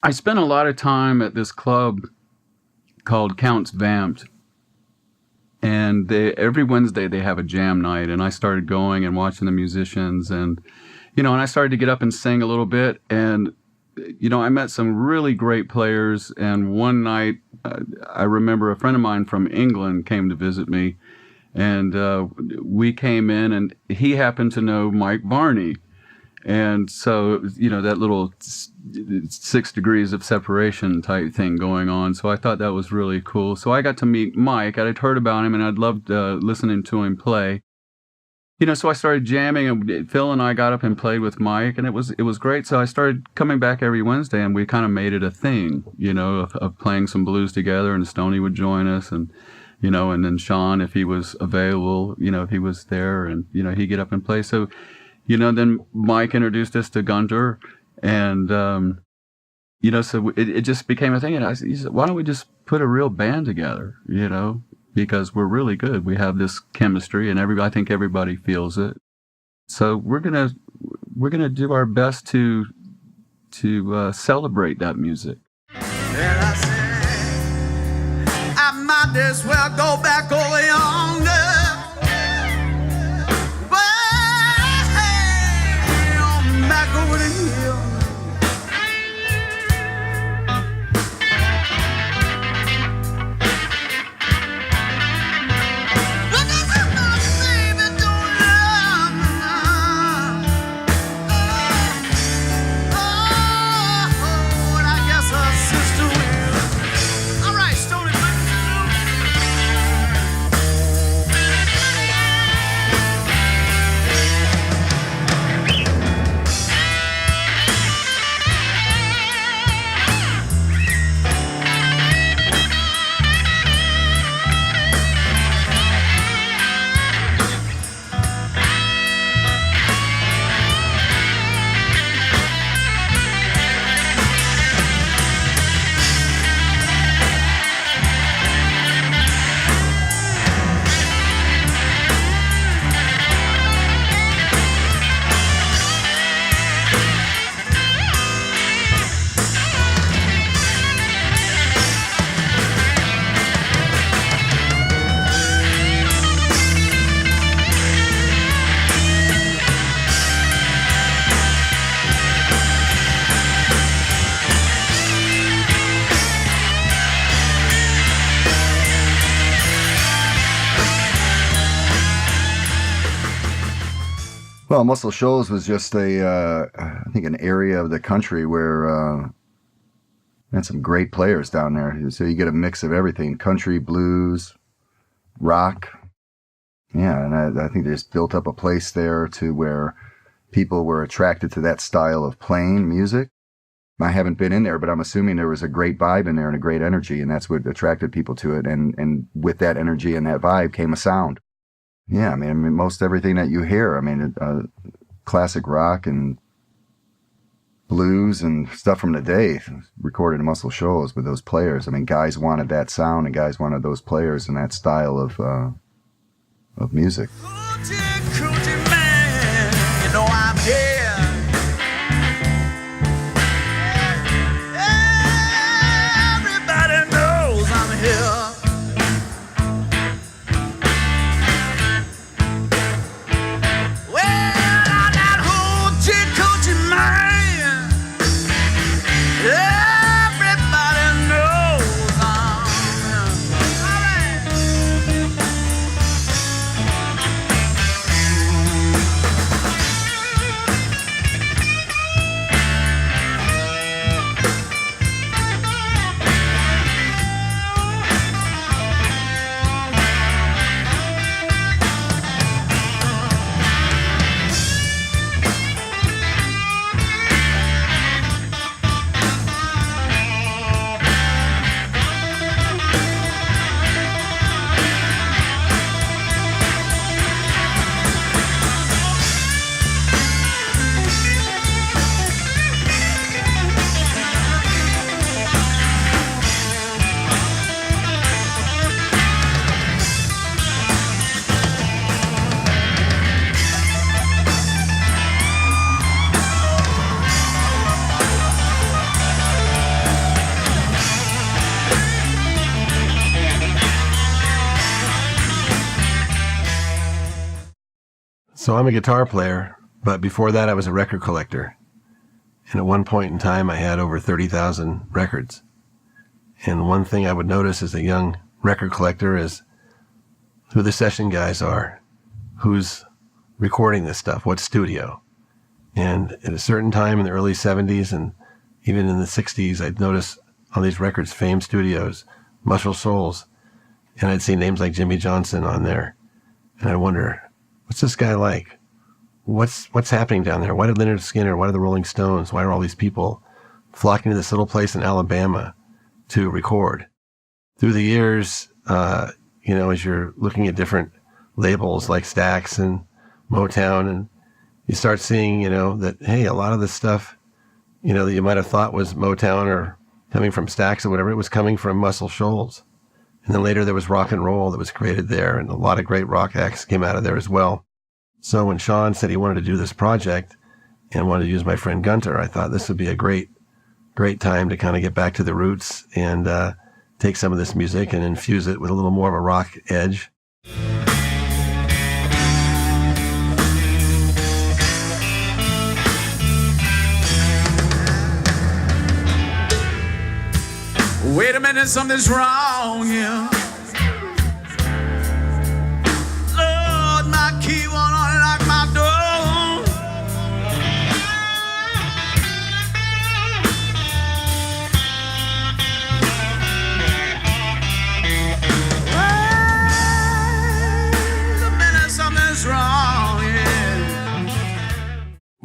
I spent a lot of time at this club called Count's Vamped, and every Wednesday they have a jam night, and I started going and watching the musicians, and and I started to get up and sing a little bit, and I met some really great players, and one night I remember a friend of mine from England came to visit me, and we came in, and he happened to know Mike Varney. And so, that little 6 degrees of separation type thing going on. So I thought that was really cool. So I got to meet Mike. I'd heard about him, and I'd loved listening to him play. So I started jamming, and Phil and I got up and played with Mike, and it was great. So I started coming back every Wednesday, and we kind of made it a thing, of playing some blues together, and Stoney would join us, and and then Sean, if he was available, if he was there, and he'd get up and play. So then Mike introduced us to Gunter, and, so it just became a thing. And he said, why don't we just put a real band together, because we're really good. We have this chemistry, and I think everybody feels it. So we're gonna do our best to celebrate that music. And I said, I might as well go back over yonder. Well, Muscle Shoals was just I think an area of the country where had some great players down there. So you get a mix of everything: country, blues, rock. Yeah, and I think they just built up a place there to where people were attracted to that style of playing music. I haven't been in there, but I'm assuming there was a great vibe in there and a great energy, and that's what attracted people to it. And with that energy and that vibe came a sound. Yeah, I mean, most everything that you hear, classic rock and blues and stuff from the day recorded in Muscle Shoals with those players. I mean, guys wanted that sound, and guys wanted those players and that style of music. Coochie, coochie man, I'm here. Everybody knows I'm here. So I'm a guitar player, but before that I was a record collector. And at one point in time I had over 30,000 records. And one thing I would notice as a young record collector is who the session guys are, who's recording this stuff, what studio. And at a certain time in the early 70s and even in the 60s, I'd notice on these records, Fame Studios, Muscle Shoals, and I'd see names like Jimmy Johnson on there. And I wonder, what's this guy like? What's happening down there? Why did Leonard Skinner, why did the Rolling Stones, why are all these people flocking to this little place in Alabama to record? Through the years, as you're looking at different labels like Stax and Motown, and you start seeing, that, hey, a lot of this stuff, that you might have thought was Motown or coming from Stax or whatever, it was coming from Muscle Shoals. And then later there was rock and roll that was created there, and a lot of great rock acts came out of there as well. So when Sean said he wanted to do this project and wanted to use my friend Gunter, I thought this would be a great time to kind of get back to the roots and take some of this music and infuse it with a little more of a rock edge. Wait a minute, something's wrong here. Lord, my key won't unlock my door. Wait a minute, something's wrong here.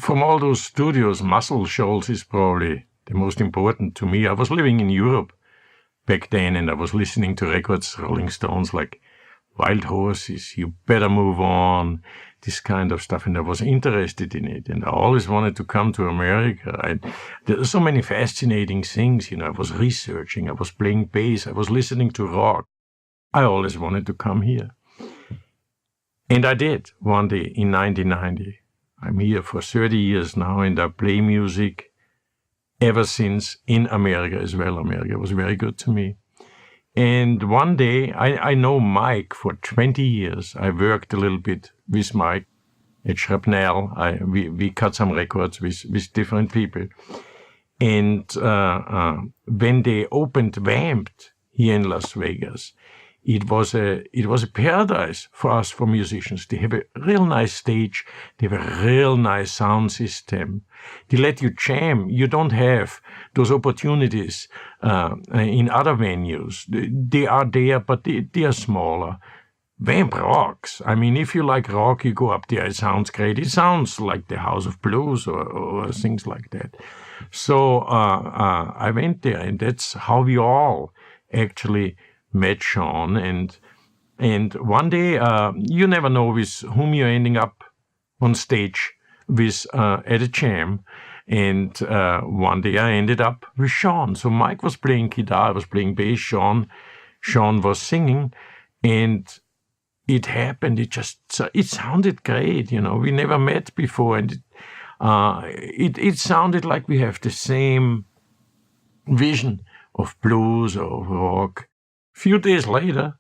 From all those studios, Muscle Shoals is probably the most important to me. I was living in Europe back then, and I was listening to records, Rolling Stones, like Wild Horses, You Better Move On, this kind of stuff, and I was interested in it, and I always wanted to come to America. There are so many fascinating things, I was researching, I was playing bass, I was listening to rock. I always wanted to come here. And I did one day in 1990. I'm here for 30 years now, and I play music ever since in America as well. America was very good to me. And one day, I know Mike for 20 years. I worked a little bit with Mike at Shrapnel. We cut some records with different people. And when they opened Vamped here in Las Vegas, it was a paradise for us, for musicians. They have a real nice stage. They have a real nice sound system. They let you jam. You don't have those opportunities in other venues. They are there, but they are smaller. Vamp rocks. I mean, if you like rock, you go up there. It sounds great. It sounds like the House of Blues or things like that. So I went there, and that's how we all actually met Sean. And one day, you never know with whom you're ending up on stage with at a jam. And one day I ended up with Sean. So Mike was playing guitar, I was playing bass, Sean was singing, and it happened. It sounded great, We never met before, and it sounded like we have the same vision of blues or rock. A few days later,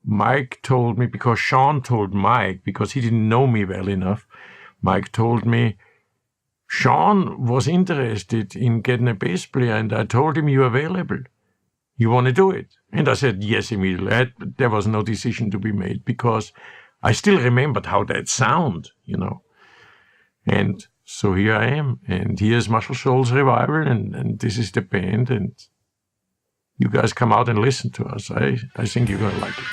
Mike told me, because Sean told Mike, because he didn't know me well enough, Mike told me, Sean was interested in getting a bass player, and I told him, you're available. You want to do it? And I said yes immediately. There was no decision to be made, because I still remembered how that sounded, And so here I am, and here's Muscle Shoals Revival, and this is the band, and you guys come out and listen to us. I think you're going to like it.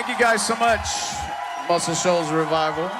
Thank you guys so much, Muscle Shoals Revival.